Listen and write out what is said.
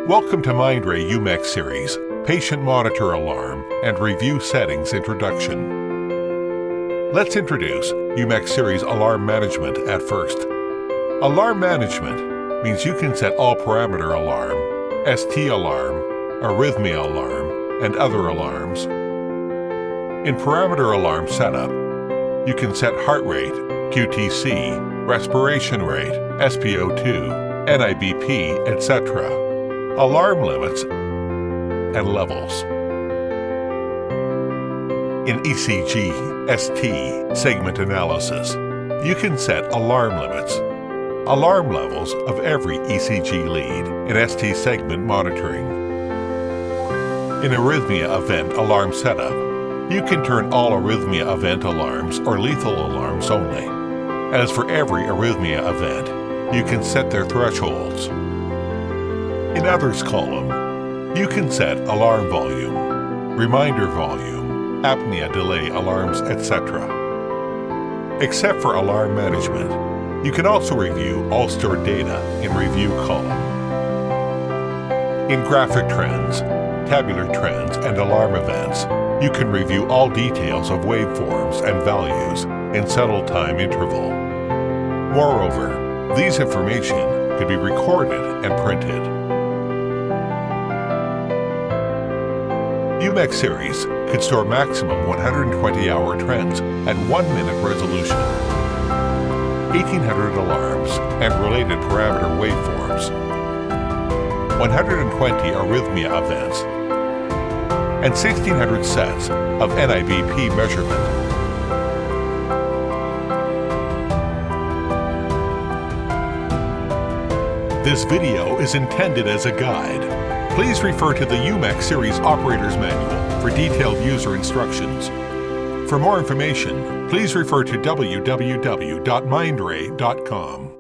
Welcome to MindRay uMEC series, Patient Monitor Alarm and Review Settings Introduction. Let's introduce uMEC series alarm management at first. Alarm management means you can set all parameter alarm, ST alarm, arrhythmia alarm, and other alarms. In parameter alarm setup, you can set heart rate, QTC, respiration rate, SpO2, NIBP, etc., alarm limits, and levels. In ECG, ST, segment analysis, you can set alarm limits, alarm levels of every ECG lead in ST segment monitoring. In arrhythmia event alarm setup, you can turn all arrhythmia event alarms or lethal alarms only. As for every arrhythmia event, you can set their thresholds. In Others column, you can set alarm volume, reminder volume, apnea delay alarms, etc. Except for alarm management, you can also review all stored data in Review column. In graphic trends, tabular trends, and alarm events, you can review all details of waveforms and values in settle time interval. Moreover, these information could be recorded and printed. uMEC series could store maximum 120-hour trends at 1-minute resolution, 1,800 alarms and related parameter waveforms, 120 arrhythmia events, and 1,600 sets of NIBP measurement. This video is intended as a guide. Please refer to the uMEC series Operator's Manual for detailed user instructions. For more information, please refer to www.mindray.com.